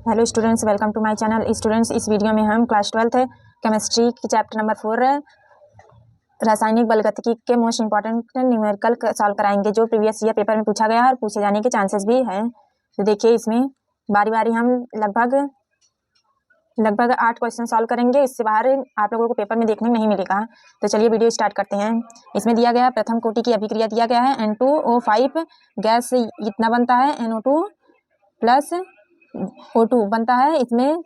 Hello students, welcome to my channel. Students, इस video में हम क्लास 12 केमिस्ट्री की चैप्टर नंबर 4 रासायनिक बलगतिकी के मोस्ट इंपॉर्टेंट न्यूमेरिकल सॉल्व कराएंगे, जो प्रीवियस ईयर पेपर में पूछा गया है और पूछे जाने के चांसेस भी हैं। तो देखिए, इसमें बारी बारी हम लगभग 8 क्वेश्चन सॉल्व करेंगे। इससे बाहर आप लोगों को पेपर में देखने नहीं मिलेगा। तो चलिए वीडियो स्टार्ट करते हैं। इसमें दिया गया प्रथम कोटि की अभिक्रिया दिया गया है। N2O5 गैस से इतना बनता है, NO2 प्लस O2 बनता है। इसमें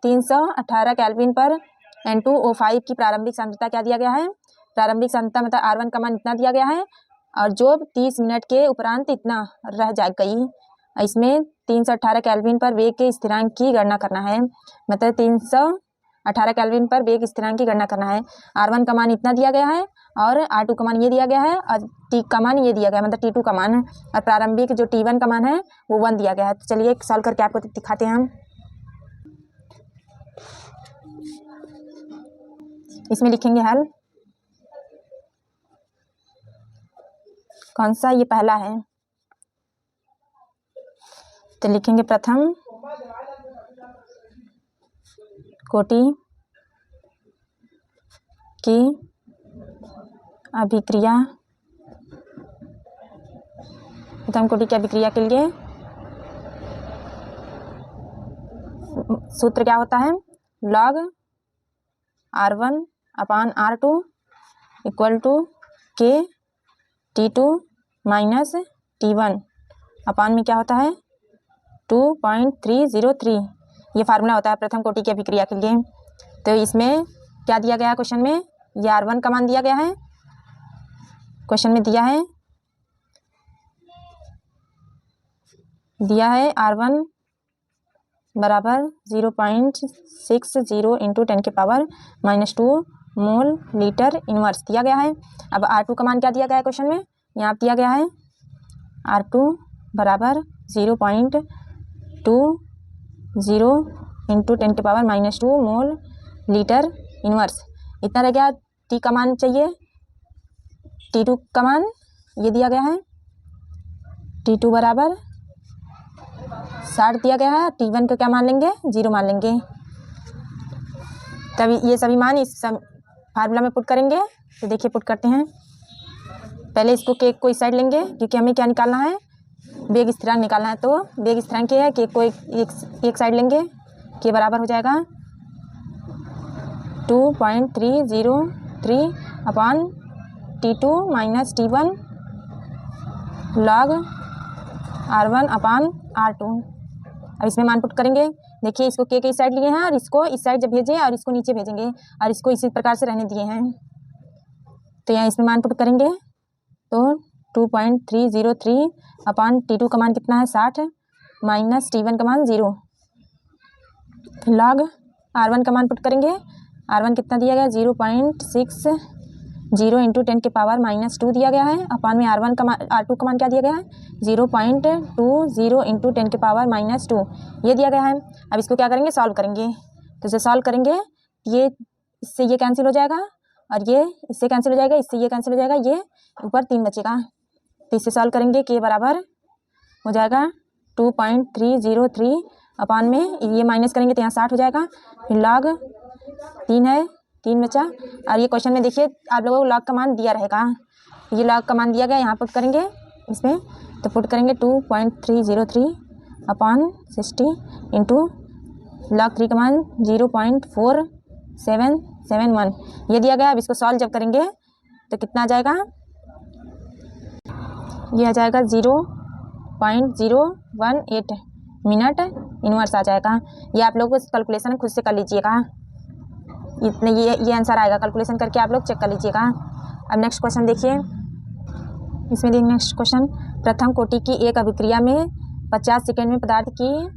318 केल्विन पर N2O5 की प्रारंभिक सांद्रता क्या दिया गया है? प्रारंभिक सांद्रता मतलब R1 का मान इतना दिया गया है और जो 30 मिनट के उपरांत इतना रह जा गई। इसमें 318 केल्विन पर वेग के स्थिरांक की गणना करना है। मतलब 318 केल्विन पर वेग स्थिरांक की गणना करना है। R1 का मान इतना दिया गया है और R2 का मान ये दिया गया है और T का मान ये दिया गया है, मतलब T2 का मान, और प्रारंभिक जो T1 का मान है वो 1 दिया गया है। तो चलिए सॉल्व करके आपको दिखाते हैं हम। इसमें लिखेंगे हल। कौन सा? ये पहला है। तो लिखेंगे प्रथम कोटि की अभिक्रिया। प्रथम कोटि की अभिक्रिया के लिए सूत्र क्या होता है? log R1 अपान R2 equal to K T2 minus T1 अपान में क्या होता है? 2.303। ये फार्मूला होता है प्रथम कोटि की अभिक्रिया के लिए। तो इसमें क्या दिया गया है क्वेश्चन में? ये R1 का मान दिया गया है। क्वेश्चन में दिया है R1 बराबर 0.60 इंटू 10 के पावर -2 मोल लीटर इनवर्स दिया गया है। अब R2 का मान क्या दिया गया है क्वेश्चन में? यहाँ दिया गया है R2 बराबर 0.20 इंटू 10 के पावर -2 मोल लीटर इनवर्स। इतना रह गया। T का मान चाहिए। T2 का मान ये दिया गया है, T2 बराबर 60 दिया गया है। T1 का क्या मान लेंगे? 0 मान लेंगे। तभी ये सभी मान इस फार्मूला में पुट करेंगे। तो देखिए पुट करते हैं। पहले इसको केक को इस साइड लेंगे क्योंकि हमें क्या निकालना है? वेग स्थिरांक निकालना है। तो वेग स्थिरांक क्या है? केक को एक साइड लेंगे। के बराबर हो जाएगा 2.303 अपान T2 minus T1 log R1 अपान R2। अब इसमें मान पुट करेंगे। देखिए, इसको के इस साइड लिए हैं और इसको इस साइड जब भेजें और इसको नीचे भेजेंगे और इसको इसी प्रकार से रहने दिए हैं। तो यहाँ इसमें मान पुट करेंगे तो 2.303 अपान T2 का मान कितना है? 60 माइनस T1 का मान 0 log R1 का मान पुट करेंगे। R1 कितना दिया गया? 0.60 इंटू 10 के पावर -2 दिया गया है। अपान में R2 का मान क्या दिया गया है? 0.20 इंटू 10 के पावर -2 ये दिया गया है। अब इसको क्या करेंगे? सॉल्व करेंगे। तो जब सॉल्व करेंगे ये इससे ये कैंसिल हो जाएगा और ये इससे कैंसिल हो जाएगा, इससे ये कैंसिल हो जाएगा, ये ऊपर 3 बचेगा। तो इससे सॉल्व करेंगे के बराबर हो जाएगा 2.303 अपान में ये माइनस करेंगे तो यहाँ 60 हो जाएगा। फिर log 3 है, 3 बचा। और ये क्वेश्चन में देखिए आप लोगों को log का मान दिया रहेगा। ये log का मान दिया गया, यहाँ पुट करेंगे इसमें। तो पुट करेंगे 2.303 अपान 60 इंटू log 3 का मान 0.4771 ये दिया गया। अब इसको सॉल्व जब करेंगे तो कितना आ जाएगा? ये आ जाएगा 0.018 मिनट इनवर्स आ जाएगा। ये आप लोग कैलकुलेशन खुद से कर लीजिएगा। इतने ये आंसर आएगा। कैलकुलेशन करके आप लोग चेक कर लीजिएगा। अब नेक्स्ट क्वेश्चन देखिए। इसमें देखिए नेक्स्ट क्वेश्चन, प्रथम कोटि की एक अभिक्रिया में 50 सेकेंड में पदार्थ की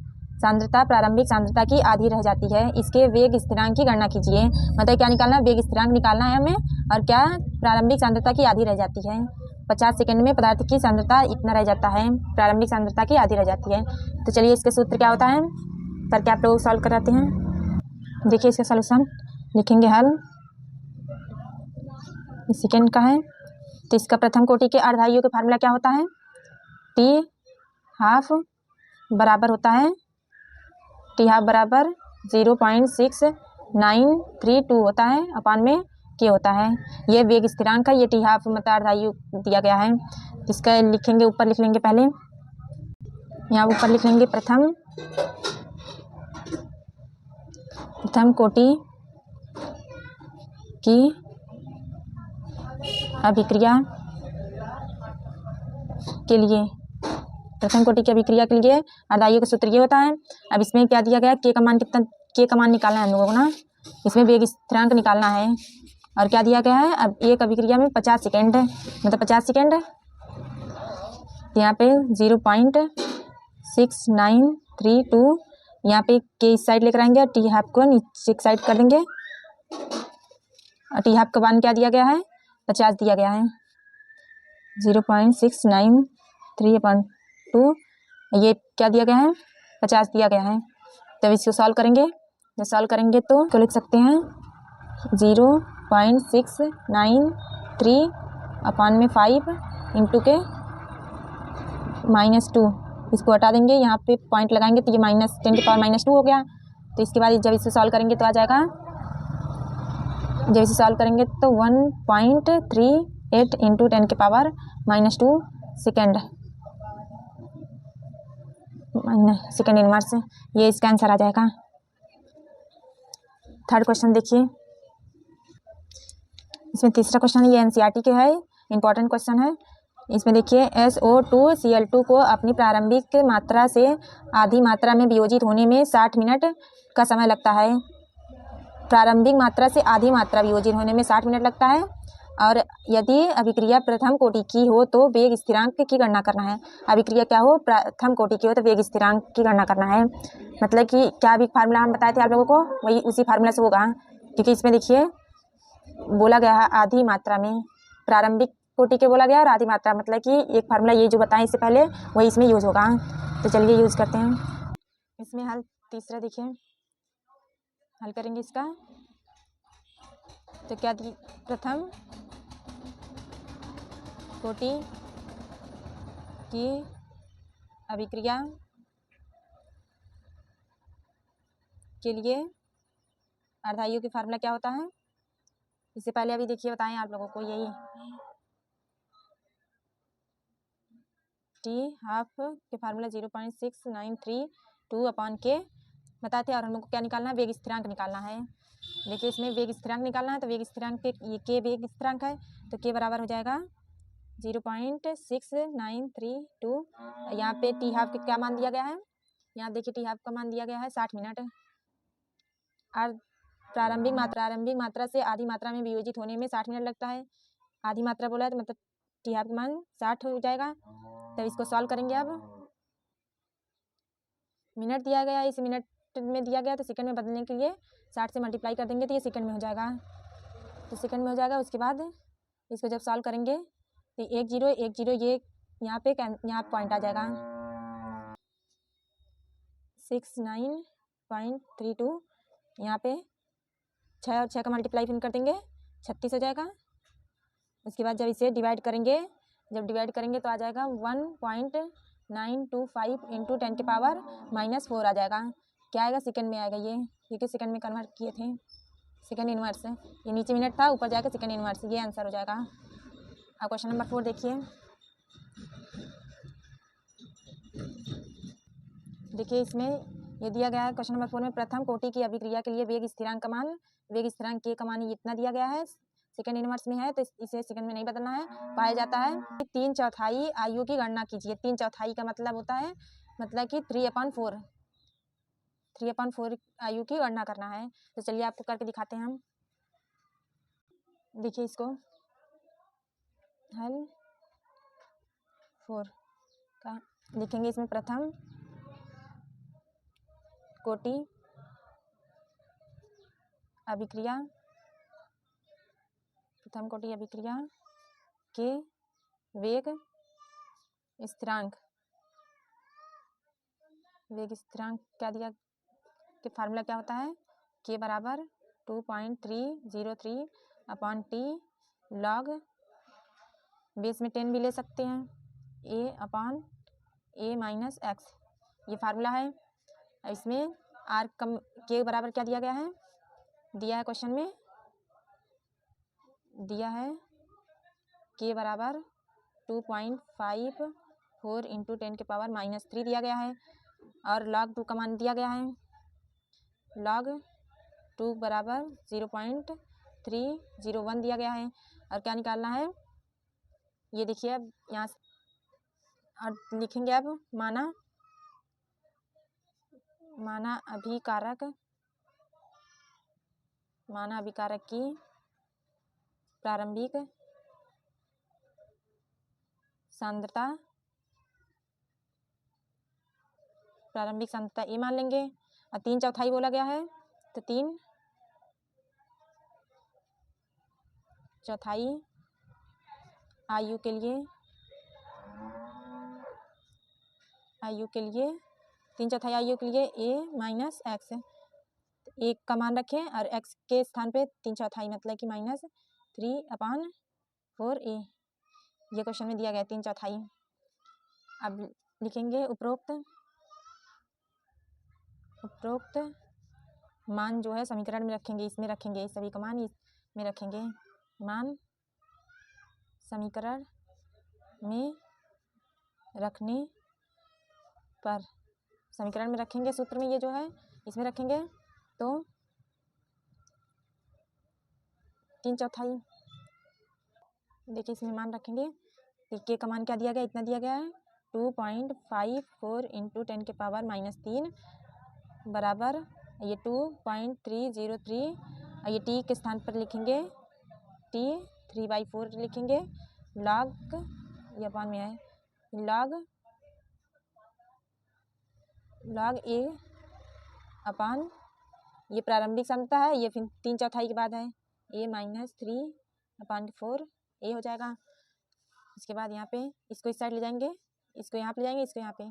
सांद्रता प्रारंभिक सांद्रता की आधी रह जाती है। इसके वेग स्थिरांक की गणना कीजिए। मतलब क्या निकालना है? वेग स्थिरांक निकालना है हमें। और क्या? प्रारंभिक सांद्रता की आधी रह जाती है। 50 सेकेंड में पदार्थ की सांद्रता इतना रह जाता है, प्रारंभिक सांद्रता की आधी रह जाती है। तो चलिए इसके सूत्र क्या होता है करके आप लोग सॉल्व कराते हैं। देखिए इसका सॉल्यूशन लिखेंगे हल। सेकेंड का है तो इसका प्रथम कोटि के अर्धाइयों का फार्मूला क्या होता है? T हाफ बराबर होता है T टी हाफ बराबर 0.6932 होता है अपान में के होता है। ये वेग स्थिरांक है, ये टी हाफ मतलब अर्धायु दिया गया है। इसका लिखेंगे, ऊपर लिख लेंगे, पहले यहाँ ऊपर लिख लेंगे प्रथम कोटि की अभिक्रिया के लिए, प्रथम कोटि की अभिक्रिया के लिए अर्धायु का सूत्र ये होता है। अब इसमें क्या दिया गया, के का मान कितना, के का मान निकालना है हम लोगों को ना, इसमें वेग स्थिरांक निकालना है। और क्या दिया गया है, अब एक अभिक्रिया में 50 सेकेंड है, मतलब 50 सेकेंड यहाँ पे 0.6932, यहाँ पे के इस साइड लेकर आएंगे, टी हाफ को नीचे साइड कर देंगे। और टी हाफ का मान क्या दिया गया है, 50 दिया गया है, 0.693/2, ये क्या दिया गया है, 50 दिया गया है। तब इसको सॉल्व करेंगे, जब सॉल्व करेंगे तो लिख सकते हैं 0.693/5 इंटू के -2, इसको हटा देंगे, यहाँ पे पॉइंट लगाएंगे तो ये -10⁻² हो गया। तो इसके बाद जब इसे सॉल्व करेंगे तो आ जाएगा, जब इसे सॉल्व करेंगे तो 1.38 इंटू 10⁻² सेकेंड इनवर्स, ये इसका आंसर आ जाएगा। थर्ड क्वेश्चन देखिए, इसमें तीसरा क्वेश्चन ये एनसीईआरटी के है, इंपॉर्टेंट क्वेश्चन है। इसमें देखिए SO2Cl2 को अपनी प्रारंभिक मात्रा से आधी मात्रा में वियोजित होने में 60 मिनट का समय लगता है। प्रारंभिक मात्रा से आधी मात्रा वियोजित होने में 60 मिनट लगता है। और यदि अभिक्रिया प्रथम कोटि की हो तो वेग स्थिरांक की गणना करना है। अभिक्रिया क्या हो, प्रथम कोटि की हो तो वेग स्थिरांक की गणना करना है। मतलब कि क्या भी फार्मूला हम बताए थे आप लोगों को, वही उसी फार्मूला से होगा। क्योंकि इसमें देखिए बोला गया है आधी मात्रा में, प्रारंभिक कोटि के बोला गया और आधी मात्रा, मतलब कि एक फार्मूला ये जो बताएं इससे पहले वही इसमें यूज होगा। तो चलिए यूज करते हैं। इसमें हल तीसरा देखिए, हल करेंगे इसका तो क्या दी, प्रथम कोटि की अभिक्रिया के लिए अर्धायु की फार्मूला क्या होता है, इससे पहले अभी देखिए बताएं आप लोगों को, यही टी हाफ के फार्मूला 0.693/2 अपान के बताए थे। और हम लोग को क्या निकालना है, वेग स्थिरांक निकालना है। देखिए इसमें वेग स्थिरांक निकालना है, तो वेग स्थिरांक के ये के वेग स्थिरांक है, तो के बराबर हो जाएगा 0.693/2। यहाँ पे टी हाफ का क्या मान दिया गया है, यहाँ देखिए टी हाफ का मान दिया गया है 60 मिनट। और प्रारंभिक मात्रा से आधी मात्रा में वियोजित होने में 60 मिनट लगता है। आधी मात्रा बोला है तो मतलब टी हाफ का मान 60 हो जाएगा। तब इसको सॉल्व करेंगे। अब मिनट दिया गया है, इस मिनट में दिया गया तो सेकंड में बदलने के लिए 60 से मल्टीप्लाई कर देंगे तो ये सेकंड में हो जाएगा, तो सेकंड में हो जाएगा। उसके बाद इसको जब सॉल्व करेंगे तो 1010 ये यहाँ पॉइंट आ जाएगा 69.32, यहाँ पे 6 और 6 का मल्टीप्लाई फिर कर देंगे 36 हो जाएगा। उसके बाद जब इसे डिवाइड करेंगे, जब डिवाइड करेंगे तो आ जाएगा 1.925 इंटू 10⁻⁻4 आ जाएगा। क्या आएगा, सेकंड में आएगा ये, क्योंकि सेकंड में कन्वर्ट किए थे, सेकंड इनवर्स। ये नीचे मिनट था, ऊपर जाकर सेकंड इनवर्स, ये आंसर हो जाएगा। अब क्वेश्चन नंबर 4 देखिए। देखिए इसमें ये दिया गया है क्वेश्चन नंबर 4 में, प्रथम कोटि की अभिक्रिया के लिए वेग स्थिरांक का मान, वेग स्थिरांक के का मान इतना दिया गया है, सेकंड इनवर्स में है तो इसे सेकंड में नहीं बदलना है, पाया जाता है। 3/4 आयु की गणना कीजिए। 3/4 का मतलब होता है, मतलब कि 3/4 आयु की गणना करना है। तो चलिए आपको करके दिखाते हैं हम। देखिए इसको हल 4 का लिखेंगे। इसमें प्रथम कोटि अभिक्रिया के वेग स्थिरांक क्या दिया, कि फार्मूला क्या होता है, के बराबर 2.303 अपॉन टी लॉग, बेस में 10 भी ले सकते हैं, a अपॉन a - x, ये फार्मूला है। इसमें आर कम के बराबर क्या दिया गया है, दिया है क्वेश्चन में, दिया है के बराबर 2.54 इंटू 10 के पावर -3 दिया गया है। और log 2 का मान दिया गया है, log 2 बराबर 0.301 दिया गया है। और क्या निकालना है, ये देखिए अब यहाँ और लिखेंगे अब माना अभिकारक की प्रारंभिक सांद्रता ए मान लेंगे। और 3/4 बोला गया है तो 3/4 आयु के लिए 3/4 आयु के लिए a माइनस एक्स, एक का मान रखें और x के स्थान पे 3/4 मतलब कि -3/4a, ये क्वेश्चन में दिया गया 3/4। अब लिखेंगे उपरोक्त मान जो है समीकरण में रखेंगे, इसमें रखेंगे, सभी का मान इसमें रखेंगे, मान समीकरण में रखने पर, समीकरण में रखेंगे, सूत्र में ये जो है इसमें रखेंगे तो 3/4। देखिए इसमें मान रखेंगे, के का मान क्या दिया गया, इतना दिया गया है 2.54 इंटू 10 के पावर -3 बराबर ये 2.303, ये टी के स्थान पर लिखेंगे टी 3/4 लिखेंगे, log ये अपान में है log ए अपान ये प्रारंभिक सांद्रता है, ये फिर 3/4 के बाद है a -3/4 ए हो जाएगा। इसके बाद यहाँ पे इसको इस साइड ले जाएंगे, इसको यहाँ पे ले जाएंगे, इसको यहाँ पे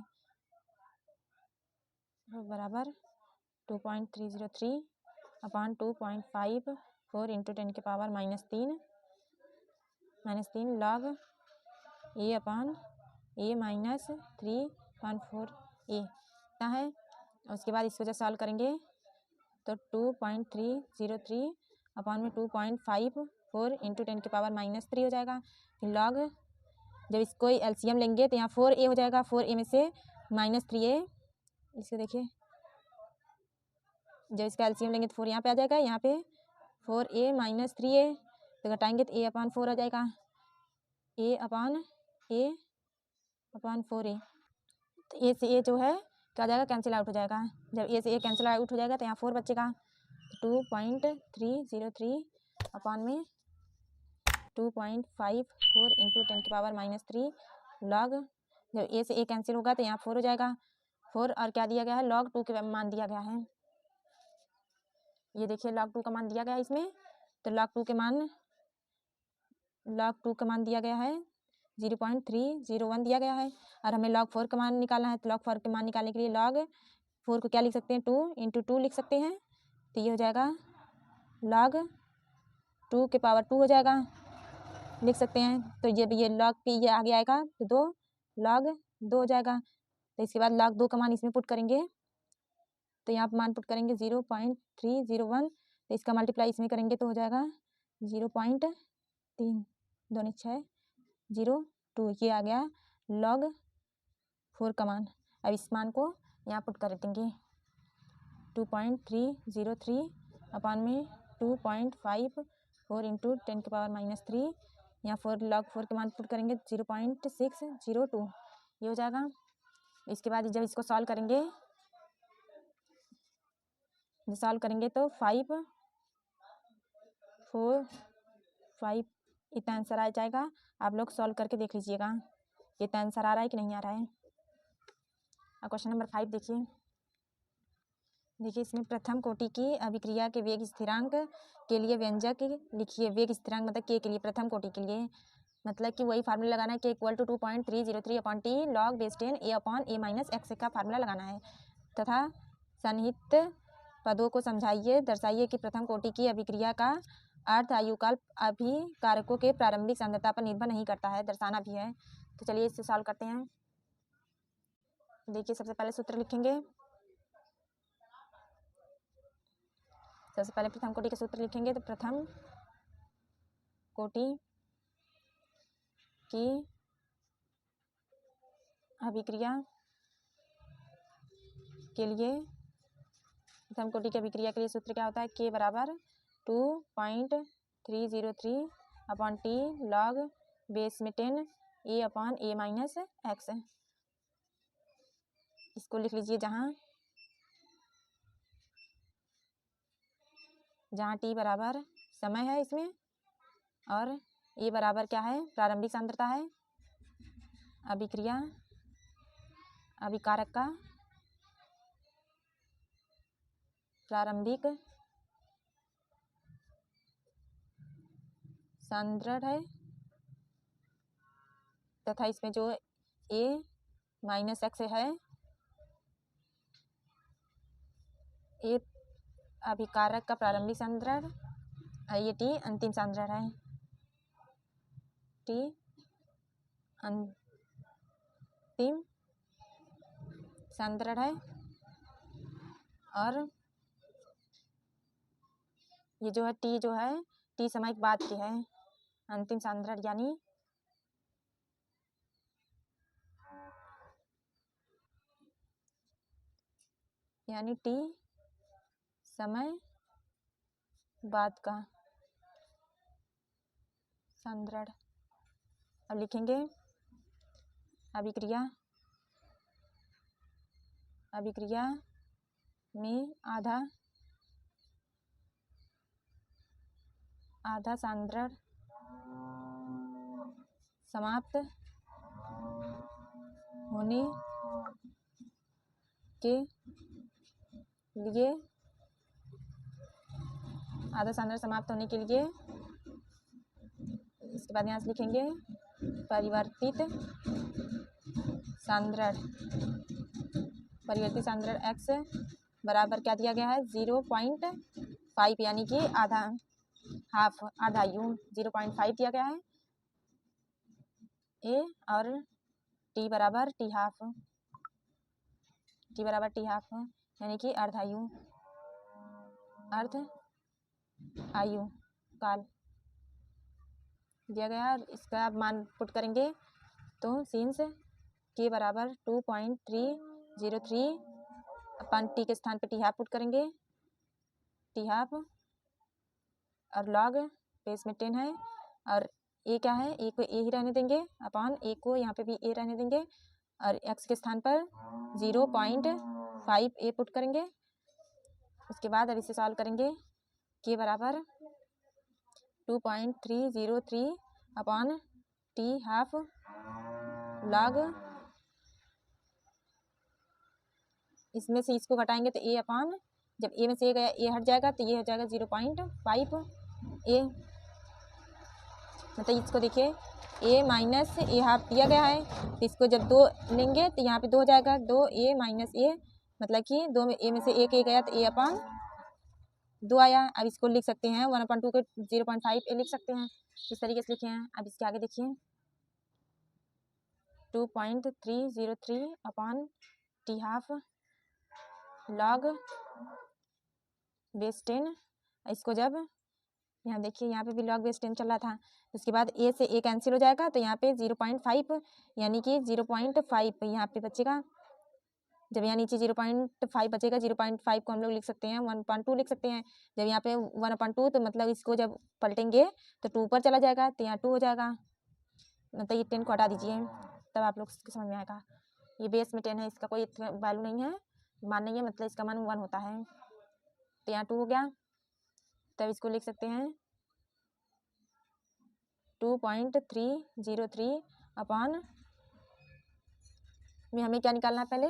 बराबर 2.303/2.54 इंटू 10 के power -3 log A upon a -3/4 ए इतना है। उसके बाद इसको जब सॉल्व करेंगे तो 2.303/2.54 इंटू 10 के पावर -3 हो जाएगा। log जब इसको एलसीएम लेंगे तो यहाँ 4a हो जाएगा, 4a में से -3a, इसको देखिए जब इसका एलसीएम लेंगे तो 4 यहाँ पे आ जाएगा, यहाँ पे 4a -3a तो घटाएंगे तो a/4 आ जाएगा, a/4a, तो a से a जो है क्या हो जाएगा, कैंसिल आउट हो जाएगा। जब a से a कैंसिल आउट हो जाएगा तो यहाँ 4 बचेगा, 2.303 अपान में 2.54 इंटू 10 के पावर -3 log जब a से a कैंसिल होगा तो यहाँ 4 हो जाएगा, 4 और क्या दिया गया है, log 2 के मान दिया गया है। ये देखिए log 2 का मान दिया गया है इसमें, तो log 2 का मान दिया गया है 0.301 दिया गया है। और हमें log 4 का मान निकालना है, तो log 4 के मान निकालने के लिए log 4 को क्या लिख सकते हैं, 2 इंटू 2 लिख सकते हैं, तो ये हो जाएगा log 2 के पावर 2 हो जाएगा, लिख सकते हैं। तो ये log p ये आगे आएगा तो 2 log 2 हो जाएगा। तो इसके बाद log 2 का मान इसमें पुट करेंगे, तो यहाँ पर मान पुट करेंगे 0.301, तो इसका मल्टीप्लाई इसमें करेंगे तो हो जाएगा 0.3 2 6 0.2, ये आ गया log 4 का मान। अब इस मान को यहाँ पुट कर देंगे 2.303 अपान में 2.54 इंटू 10 के पावर -3, यहाँ 4 log 4 के मान पुट करेंगे 0.602, ये हो जाएगा। इसके बाद जब इसको सॉल्व करेंगे तो 5 4 5 इतना आंसर आ जाएगा। आप लोग सॉल्व करके देख लीजिएगा कि इतना आंसर आ रहा है कि नहीं आ रहा है। क्वेश्चन नंबर 5 देखिए इसमें प्रथम कोटि की अभिक्रिया के वेग स्थिरांक के लिए व्यंजक लिखिए। वेग स्थिरांक मतलब के लिए, प्रथम कोटि के लिए मतलब कि वही फार्मूला लगाना है, के equal to 2.303/t log base 10 a/a-x का फार्मूला लगाना है तथा सन्निहित पदों को समझाइए। दर्शाइए कि प्रथम कोटि की अभिक्रिया का अर्थ आयुकाल अभिकारकों के प्रारंभिक सांद्रता पर निर्भर नहीं करता है, दर्शाना भी है। तो चलिए इससे सॉल्व करते हैं। देखिए सबसे पहले सूत्र लिखेंगे, सबसे पहले प्रथम कोटि का सूत्र लिखेंगे। तो प्रथम कोटि की अभिक्रिया के लिए प्रथम कोटि की अभिक्रिया के लिए सूत्र क्या होता है? K बराबर 2.303 अपॉन टी लॉग बेस में 10 A upon A minus x. इसको लिख लीजिए जहाँ T बराबर समय है इसमें और A बराबर क्या है? प्रारंभिक सांद्रता है। अभिक्रिया अभिकारक का प्रारंभिक सांद्रण है तथा इसमें जो A माइनस एक्स है, A अभिकारक का प्रारंभिक सांद्रण, ये T अंतिम सांद्रण है। T अंतिम सांद्रण है और ये जो है T जो है T समय के बाद की है अंतिम सांद्रण, यानी T समय बाद का सांद्रण। अब लिखेंगे अभिक्रिया में आधा सांद्रण समाप्त होने के लिए इसके बाद यहाँ से लिखेंगे परिवर्तित सांद्रण x बराबर क्या दिया गया है? 0.5 यानी कि आधा u 0.5 दिया गया है A और T बराबर T हाफ यानी कि अर्ध आयु काल दिया गया। इसका आप मान पुट करेंगे तो सिंस K बराबर 2.303 अपन T के स्थान पे T हाफ पुट करेंगे, T हाफ और लॉग बेस में 10 है और A क्या है? A को A ही रहने देंगे अपॉन A को यहाँ पे भी A रहने देंगे और x के स्थान पर 0.5 A पुट करेंगे। उसके बाद अब इसे सॉल्व करेंगे। K बराबर 2.303 अपॉन T हाफ लॉग, इसमें से इसको घटाएंगे तो A अपॉन, जब A में से A गया A हट जाएगा तो ये हो जाएगा 0.5 A। मतलब इसको देखिए A माइनस A हाफ दिया गया है तो इसको जब 2 लेंगे तो यहाँ पे 2 हो जाएगा, 2A माइनस A, मतलब कि 2 में A में से 1 A गया तो A अपॉन 2 आया। अब इसको लिख सकते हैं 1/2 को 0.5 A लिख सकते हैं, इस तरीके से लिखे हैं। अब इसके आगे देखिए 2.303 upon T half log base 10। इसको जब यहाँ देखिए यहाँ पे भी लॉग बेस 10 चल रहा था, उसके बाद A से A कैंसिल हो जाएगा तो यहाँ पे 0.5 यानी कि 0.5 यहाँ पे बचेगा। जब यहाँ नीचे 0.5 बचेगा, 0.5 को हम लोग लिख सकते हैं 1/2 लिख सकते हैं। जब यहाँ पे 1/2 तो मतलब इसको जब पलटेंगे तो 2 पर चला जाएगा तो यहाँ 2 हो जाएगा, मतलब ये 10 को हटा दीजिए तब आप लोग को समझ में आएगा। ये बेस में 10 है, इसका कोई वैल्यू नहीं है, मान नहीं है, मतलब इसका मान 1 होता है तो यहाँ 2 हो गया। तब इसको लिख सकते हैं 2.303 अपॉन में हमें क्या निकालना है? पहले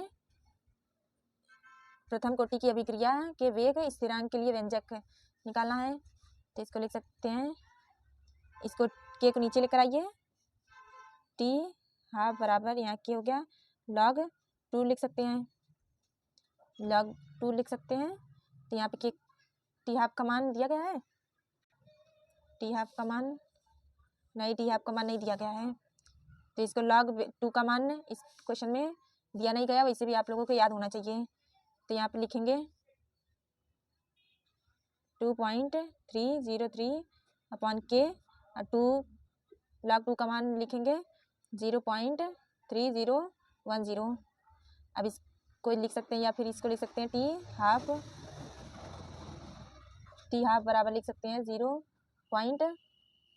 प्रथम कोटि की अभिक्रिया के वेग स्थिरांक के लिए व्यंजक निकालना है। तो इसको लिख सकते हैं, इसको K को नीचे लेकर आइए, T हाफ बराबर यहाँ K हो गया log 2 लिख सकते हैं, log 2 लिख सकते हैं। तो यहाँ पे T हाफ का मान दिया गया है, T हाफ का मान नहीं दिया गया है तो इसको log 2 का मान इस क्वेश्चन में दिया नहीं गया, वैसे भी आप लोगों को याद होना चाहिए। तो यहाँ पे लिखेंगे 2.303 अपॉन के, 2 log 2 का मान लिखेंगे 0.3010। अब इसको लिख सकते हैं या फिर इसको लिख सकते हैं टी हाफ बराबर लिख सकते हैं 0 पॉइंट,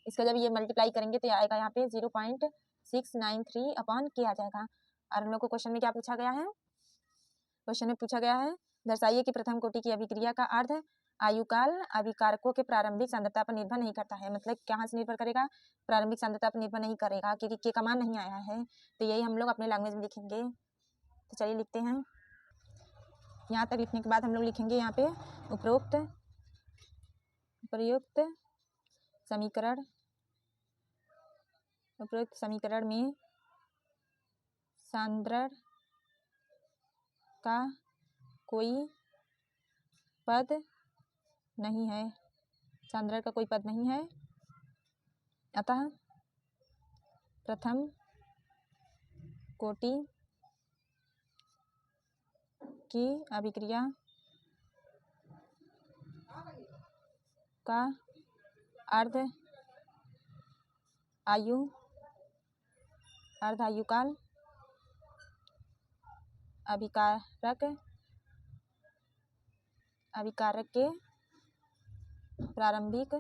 इसका जब ये मल्टीप्लाई करेंगे तो आएगा यहाँ पे 0.693 अपॉन के आ जाएगा। और हम लोग को क्वेश्चन में क्या पूछा गया है, क्वेश्चन में पूछा गया है दर्शाइए कि प्रथम कोटि की अभिक्रिया का अर्ध आयुकाल अभिकारकों के प्रारंभिक सांद्रता पर निर्भर नहीं करता है। मतलब कहाँ से निर्भर करेगा, प्रारंभिक सांद्रता पर निर्भर नहीं करेगा क्योंकि के का मान नहीं आया है। तो यही हम लोग अपने लैंग्वेज में लिखेंगे। तो चलिए लिखते हैं। यहाँ तक लिखने के बाद हम लोग लिखेंगे यहाँ पे उपरोक्त समीकरण में सांद्रण का कोई पद नहीं है, सांद्रण का कोई पद नहीं है, अतः प्रथम कोटि की अभिक्रिया का अर्ध आयुकाल अभिकारक के प्रारंभिक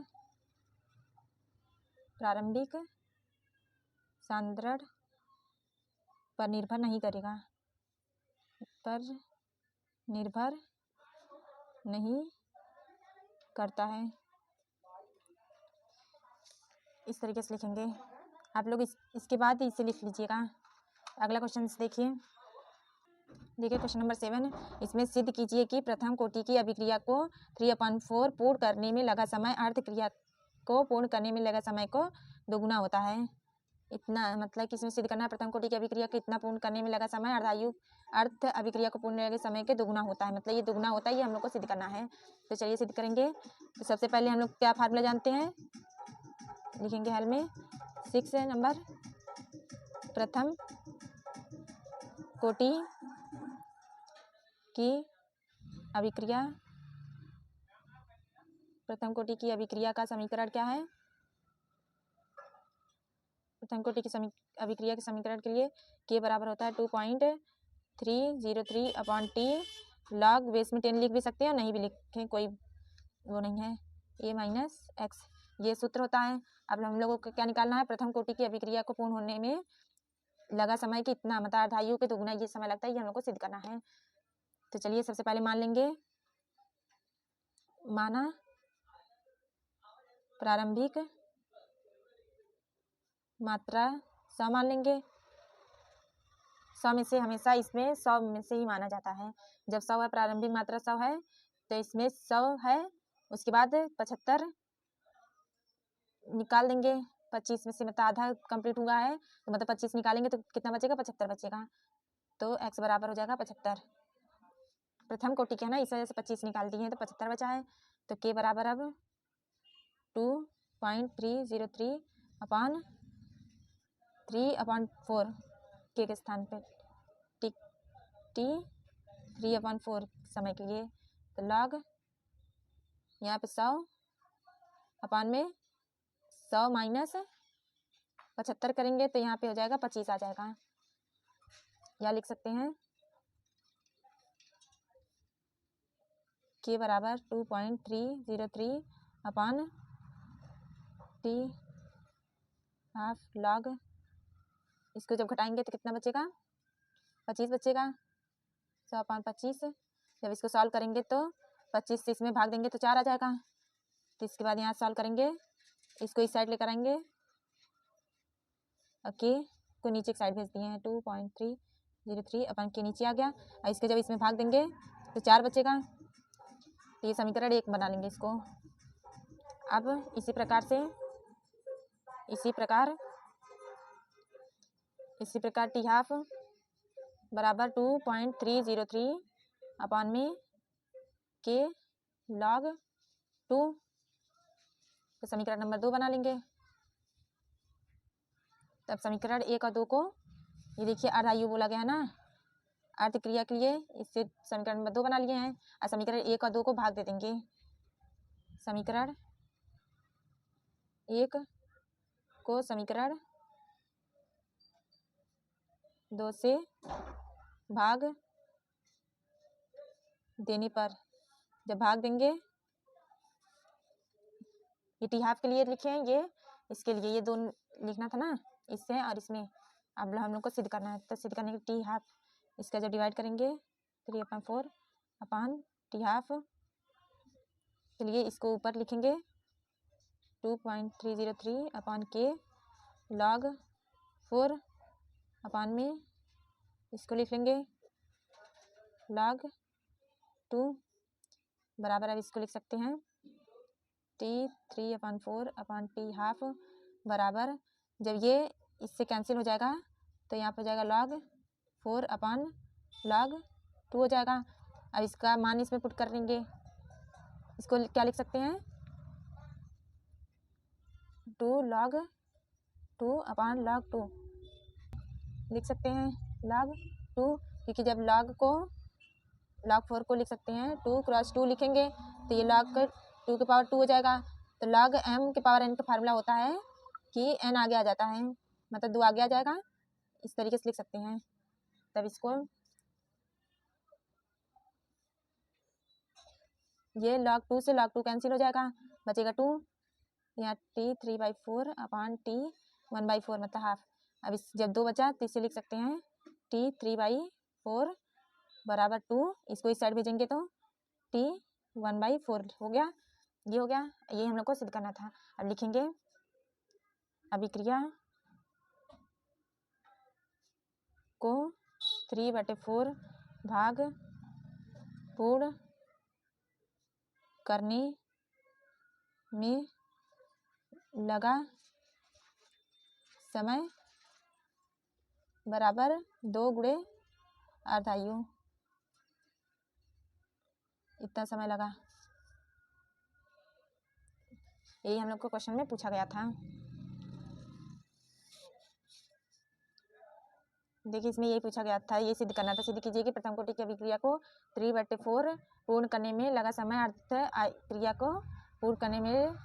सांद्रण पर निर्भर नहीं करेगा, निर्भर नहीं करता है। इस तरीके से लिखेंगे आप लोग। इसके बाद इसे लिख लीजिएगा। अगला क्वेश्चन देखिए क्वेश्चन नंबर 7। इसमें सिद्ध कीजिए कि प्रथम कोटि की अभिक्रिया को 3/4 पूर्ण करने में लगा समय अर्ध क्रिया को पूर्ण करने में लगा समय को दोगुना होता है। इतना मतलब कि इसमें सिद्ध करना है प्रथम कोटि की अभिक्रिया को इतना पूर्ण करने में लगा समय अर्ध अभिक्रिया को पूर्ण लगे समय के दोगुना होता है। मतलब ये दोगुना होता है, ये हम लोग को सिद्ध करना है। तो चलिए सिद्ध करेंगे। तो सबसे पहले हम लोग क्या फार्मूला जानते हैं, लिखेंगे हल में 6 नंबर प्रथम कोटि की अभिक्रिया, प्रथम कोटि की अभिक्रिया का समीकरण क्या है, प्रथम कोटि की अभिक्रिया के समीकरण के लिए के बराबर होता है 2.303 अपॉन टी लॉग बेस में 10 लिख भी सकते हैं, नहीं भी लिखें कोई वो नहीं है, a माइनस एक्स, ये सूत्र होता है। अब हम लोगों को क्या निकालना है, प्रथम कोटि की अभिक्रिया को पूर्ण होने में लगा समय कितना, मतलब अर्धायु के दोगुना ये समय लगता है, ये हम लोग को सिद्ध करना है। तो चलिए सबसे पहले मान लेंगे, माना प्रारंभिक मात्रा 100 मान लेंगे। 100 में से हमेशा इसमें 100 में से ही माना जाता है। जब 100 है, प्रारंभिक मात्रा 100 है, तो इसमें 100 है, उसके बाद 75 निकाल देंगे। 25 में से मतलब आधा कंप्लीट हुआ है, तो मतलब 25 निकालेंगे तो कितना बचेगा, 75 बचेगा। तो x बराबर हो जाएगा 75। प्रथम कोटि के है ना, इस वजह से 25 निकाल दिए हैं तो 75 बचा है। तो k बराबर अब 2.303 अपॉन 3/4 के स्थान पे टी 3/4 समय के लिए, तो लॉग यहाँ पे 100 अपॉन में 100 माइनस 75 करेंगे तो यहाँ पे हो जाएगा 25 आ जाएगा। या लिख सकते हैं के बराबर 2.303 अपॉन टी हाफ लॉग, इसको जब घटाएंगे तो कितना बचेगा, 25 बचेगा। 100/25, जब इसको सॉल्व करेंगे तो 25 से इसमें भाग देंगे तो 4 आ जाएगा। तो इसके बाद यहाँ सॉल्व करेंगे, इसको इस साइड लेकर आएंगे, ओके को नीचे एक साइड भेज दिए हैं। 2.303 अपन के नीचे आ गया, और इसके जब इसमें भाग देंगे तो 4 बचेगा। तो ये समीकरण 1 बना लेंगे इसको। अब इसी प्रकार टी हाफ बराबर 2.303 अपॉन में के लॉग 2, तो समीकरण नंबर 2 बना लेंगे। तब समीकरण 1 और 2 को, ये देखिए अर्धायु बोला गया है ना अर्ध क्रिया के लिए, इससे समीकरण नंबर 2 बना लिए हैं, और समीकरण 1 और 2 को भाग दे देंगे। समीकरण 1 को समीकरण 2 से भाग देने पर, जब भाग देंगे, ये टी हाफ के लिए लिखे हैं, ये इसके लिए, ये दोनों लिखना था ना, इससे और इसमें। अब हम लोग को सिद्ध करना है, तो सिद्ध करने के टी हाफ इसका जब डिवाइड करेंगे 3/4 अपान टी हाफ के लिए इसको ऊपर लिखेंगे 2.303 अपान के log 4 अपान में इसको लिख लेंगे log 2 बराबर, अब इसको लिख सकते हैं T3/4 अपान टी हाफ बराबर, जब ये इससे कैंसिल हो जाएगा तो यहाँ पर हो जाएगा log 4 अपान log 2 हो जाएगा। अब इसका मान इसमें पुट कर लेंगे, इसको क्या लिख सकते हैं 2 log 2 अपान log 2 लिख सकते हैं log 2, क्योंकि जब log 4 को लिख सकते हैं 2 क्रॉस 2 लिखेंगे तो ये log 2 के पावर 2 हो जाएगा। तो log m के पावर n का फार्मूला होता है कि n आगे आ जाता है, मतलब 2 आगे आ जाएगा, इस तरीके से लिख सकते हैं। तब इसको ये log 2 से log 2 कैंसिल हो जाएगा, बचेगा 2, यहाँ T3/4 अपान T1/4 मतलब हाफ। अब इस जब 2 बचा तो इसे लिख सकते हैं T3/4 बराबर 2, इसको इस साइड भेजेंगे तो T1/4 हो गया, ये हो गया। ये हम लोग को सिद्ध करना था। अब लिखेंगे अभिक्रिया को 3/4 भाग पूर्ण करने में लगा समय बराबर 2 गुणे अर्धायु, इतना समय लगा। यही हम लोग को क्वेश्चन में पूछा गया था। देखिए इसमें यही पूछा गया था, ये सिद्ध करना था। सिद्ध कीजिए कि प्रथम कोटि की अभिक्रिया को 3/4 पूर्ण करने में लगा समय अर्थ क्रिया को पूर्ण करने में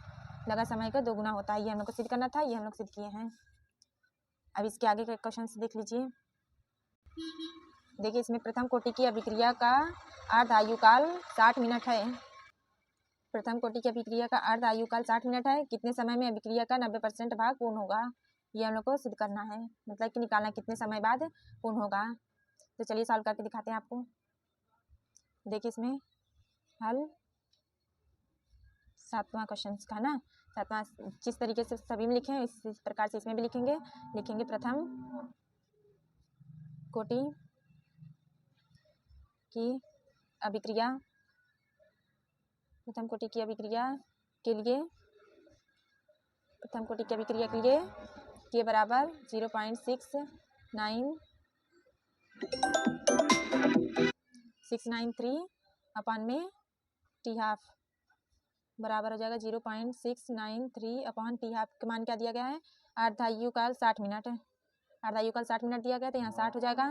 लगा समय का 2 गुना होता है। ये हम लोग को सिद्ध करना था, ये हम लोग सिद्ध किए हैं। अब इसके आगे के क्वेश्चन देख लीजिए। देखिए इसमें प्रथम कोटि की अभिक्रिया का अर्ध आयुकाल 60 मिनट है। प्रथम कोटि की अभिक्रिया का अर्ध आयुकाल 60 मिनट है। कितने समय में अभिक्रिया का 90% भाग पूर्ण होगा, ये हम लोग को सिद्ध करना है, मतलब कि निकालना कितने समय बाद पूर्ण होगा। तो चलिए सॉल्व करके दिखाते हैं आपको। देखिए इसमें हल 7वां क्वेश्चन का है ना, 7वां जिस तरीके से सभी में लिखे हैं इस प्रकार से इसमें भी लिखेंगे। लिखेंगे प्रथम कोटि की अभिक्रिया, प्रथम कोटि की अभिक्रिया के लिए, प्रथम कोटि की अभिक्रिया के लिए के बराबर 0.693 अपान में टी हाफ बराबर हो जाएगा 0.693 अपान टी हाफ का मान क्या दिया गया है, अर्धायुकाल 60 मिनट है। अर्धायुकाल 60 मिनट दिया गया तो यहाँ 60 हो जाएगा,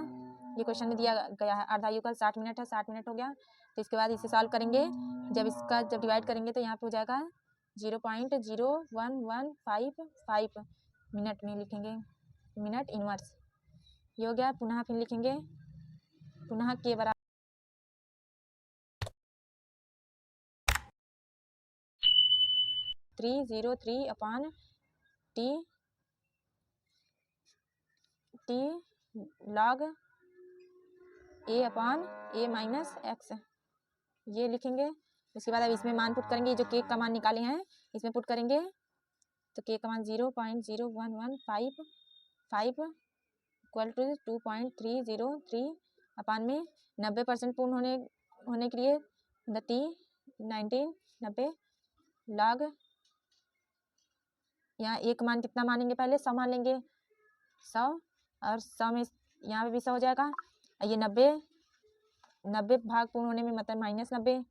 ये क्वेश्चन में दिया गया है। अर्धायुकाल 60 मिनट है, 60 मिनट हो गया। तो इसके बाद इसे सॉल्व करेंगे, जब डिवाइड करेंगे तो यहाँ पे हो जाएगा 0.0115 मिनट में लिखेंगे, मिनट इनवर्स, ये हो गया। पुनः फिर लिखेंगे पुनः के बराबर 303 अपान टी log a अपान a माइनस एक्स, ये लिखेंगे। उसके बाद अब इसमें मान पुट करेंगे, जो के का मान निकाले हैं इसमें पुट करेंगे तो के का मान 0.0115 इक्वल टू 2.303 अपान में 90% पूर्ण होने के लिए T90 log, यहाँ एक मान कितना मानेंगे, पहले 100 मान लेंगे, 100 और 100 में यहाँ पे भी 100 हो जाएगा। ये 90 भाग पूर्ण होने में मतलब -90,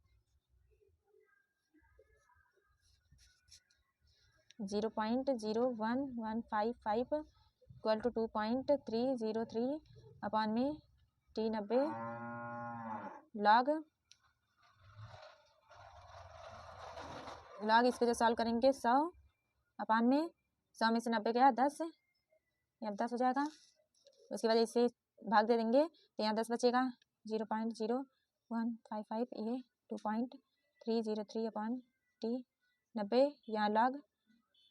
0.01155 इक्वल टू 2.303 अपान में T90 log लॉग इसको जो सॉल्व करेंगे 100 अपान में 100 में से 90 गया 10, यहाँ 10 हो जाएगा। उसके बाद इसे भाग दे देंगे तो यहाँ 10 बचेगा। 0.0155 ये 2.303 अपान टी 90, यहाँ लॉग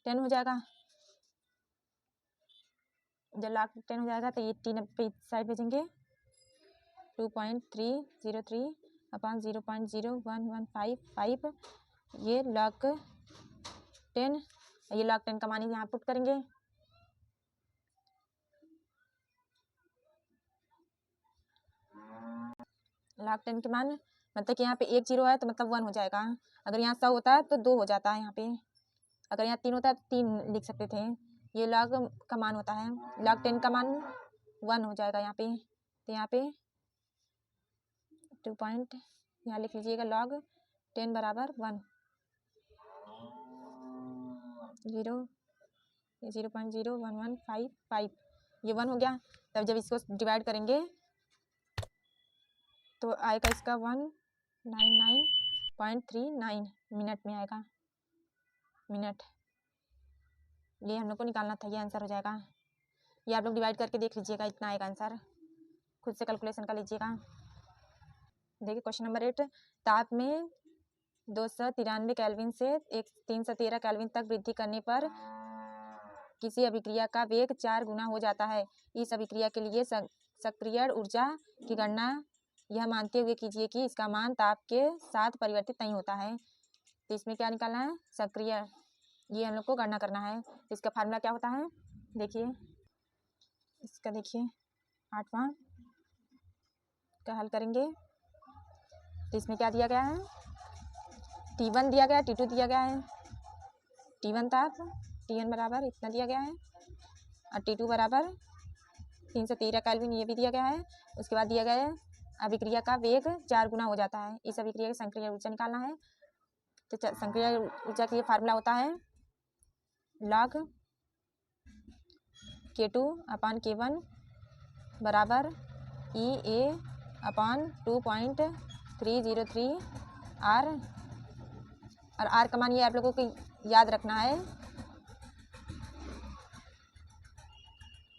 10 हो जाएगा। जब लॉग 10 हो जाएगा तो ये टी 90 साइड भेजेंगे। 2.303 अपान 0.0115 ये लॉग 10, ये लॉग 10 का मान यहाँ पुट करेंगे। लॉग 10 के मान मतलब कि यहाँ पे 1 0 है तो मतलब 1 हो जाएगा। अगर यहाँ 100 होता है तो 2 हो जाता है यहाँ पे। अगर यहाँ 3 होता है तो 3 लिख सकते थे। ये लॉग का मान होता है। लॉग 10 का मान 1 हो जाएगा यहाँ पे। तो यहाँ पे 2 पॉइंट यहाँ लिख लीजिएगा लॉग 10 बराबर 1 0.0115 ये 1 हो गया। तब जब इसको डिवाइड करेंगे तो आएगा इसका 199.39 मिनट में आएगा। मिनट ये हम लोग को निकालना था, ये आंसर हो जाएगा। ये आप लोग डिवाइड करके देख लीजिएगा, इतना आएगा आंसर। खुद से कैलकुलेशन कर लीजिएगा। देखिए क्वेश्चन नंबर 8, ताप में 293 केल्विन से 313 केल्विन तक वृद्धि करने पर किसी अभिक्रिया का वेग 4 गुना हो जाता है। इस अभिक्रिया के लिए सक्रिय ऊर्जा की गणना यह मानते हुए कीजिए कि इसका मान ताप के साथ परिवर्तित नहीं होता है। तो इसमें क्या निकालना है, सक्रिय, ये हम लोग को गणना करना है। तो इसका फार्मूला क्या होता है, देखिए इसका, देखिए 8वां का हल करेंगे तो इसमें क्या दिया गया है, T1 दिया गया है, T2 दिया गया है। T1 ताप, T1 बराबर इतना दिया गया है और T2 बराबर 313 केल्विन ये भी दिया गया है। उसके बाद दिया गया है अभिक्रिया का वेग 4 गुना हो जाता है। इस अभिक्रिया की संक्रिय ऊर्जा निकालना है। तो संक्रिय ऊर्जा के लिए फार्मूला होता है लॉग K2 अपान K1 बराबर EA अपान 2.303 R, और R का मान ये आप लोगों को याद रखना है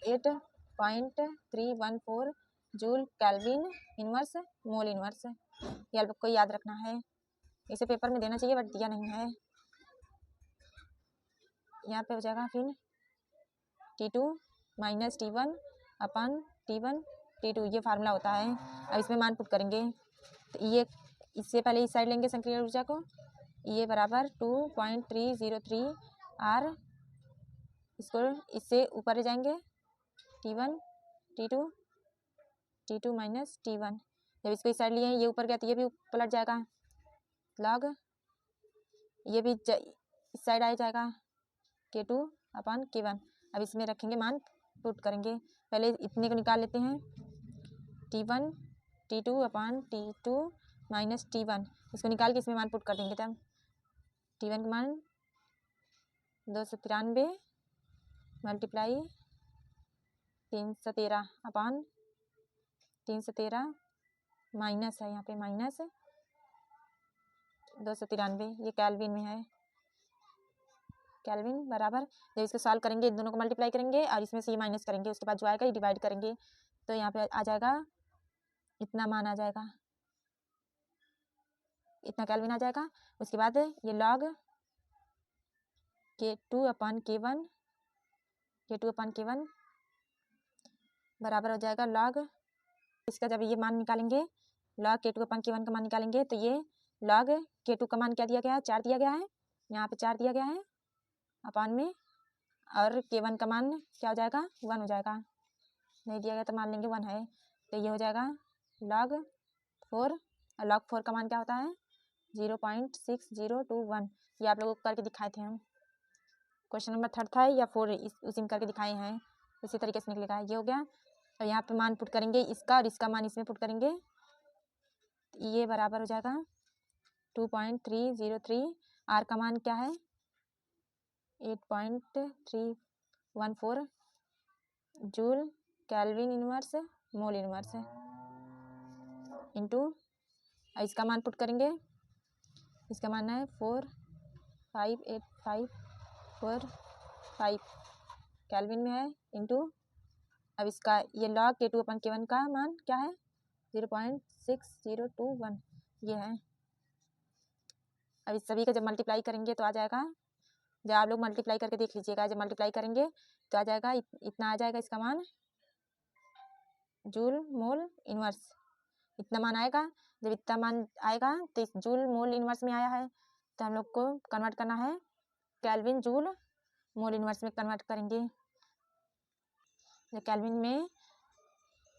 8.314 joule kelvin inverse mole inverse, ये आप लोग को याद रखना है। इसे पेपर में देना चाहिए बट दिया नहीं है। यहाँ पे हो जाएगा फिर T2 माइनस T1 अपन T1 T2, ये फार्मूला होता है। अब इसमें मान पुट करेंगे तो ये इससे पहले इस साइड लेंगे संक्रिय ऊर्जा को, ये बराबर 2.303 R, इसको इससे ऊपर ले जाएंगे T1 T2 माइनस T1। जब इसको इस साइड लिए ये ऊपर गया तो ये भी पलट जाएगा लॉग, ये भी इस साइड आ जाएगा K2 अपान K1। अब इसमें रखेंगे मान पुट करेंगे। पहले इतने को निकाल लेते हैं T1 T2 अपान T2 माइनस T1, इसको निकाल के इसमें मान पुट कर देंगे। तब T1 का मान 293 मल्टीप्लाई 313 अपान 313 माइनस है यहाँ पे माइनस 293, ये केल्विन में है। केल्विन बराबर, जब इसको सॉल्व करेंगे इन दोनों को मल्टीप्लाई करेंगे और इसमें से ये माइनस करेंगे, उसके बाद जो आएगा ये डिवाइड करेंगे तो यहाँ पे आ जाएगा इतना मान आ जाएगा, इतना केल्विन आ जाएगा। उसके बाद ये लॉग K2 अपान K1 बराबर हो जाएगा लॉग, इसका जब ये मान निकालेंगे लॉग K2 अपान K1 का मान निकालेंगे तो ये लॉग K2 का मान क्या दिया गया है, 4 दिया गया है, यहाँ पे 4 दिया गया है अपान में, और K1 का मान क्या हो जाएगा 1 हो जाएगा, नहीं दिया गया तो मान लेंगे 1 है। तो ये हो जाएगा log 4, और log 4 का मान क्या होता है 0.6021, ये आप लोगों को करके दिखाए थे हम। क्वेश्चन नंबर 3 था या 4 उसी में करके दिखाए हैं, इसी तरीके से निकलेगा। ये हो गया। और यहाँ पे मान पुट करेंगे इसका और इसका मान इसमें पुट करेंगे, ये बराबर हो जाएगा 2.303। R का मान क्या है 8.314 joule kelvin inverse mole inverse into, इसका मान पुट करेंगे, इसका मान है 4 0.5845 केल्विन में है इंटू, अब इसका ये log K2/K1 का मान क्या है 0.6021 ये है। अब इस सभी का जब मल्टीप्लाई करेंगे तो आ जाएगा, जब आप लोग मल्टीप्लाई करके देख लीजिएगा, जब मल्टीप्लाई करेंगे तो आ जाएगा इतना आ जाएगा इसका मान जूल मोल इनवर्स, इतना मान आएगा। जब इतना मान आएगा तो इस जूल मोल इनवर्स में आया है तो हम लोग को कन्वर्ट करना है केल्विन जूल मोल इनवर्स में कन्वर्ट करेंगे। जब केल्विन में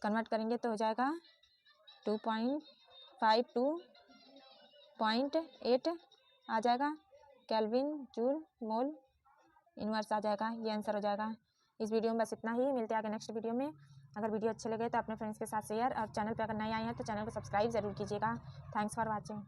कन्वर्ट करेंगे तो हो जाएगा 2.52.8 आ जाएगा केल्विन जूल मोल इनवर्स आ जाएगा, ये आंसर हो जाएगा। इस वीडियो में बस इतना ही, मिलते हैं आगे नेक्स्ट वीडियो में। अगर वीडियो अच्छे लगे तो अपने फ्रेंड्स के साथ शेयर, और चैनल पर अगर नए आए हैं तो चैनल को सब्सक्राइब ज़रूर कीजिएगा। Thanks for watching.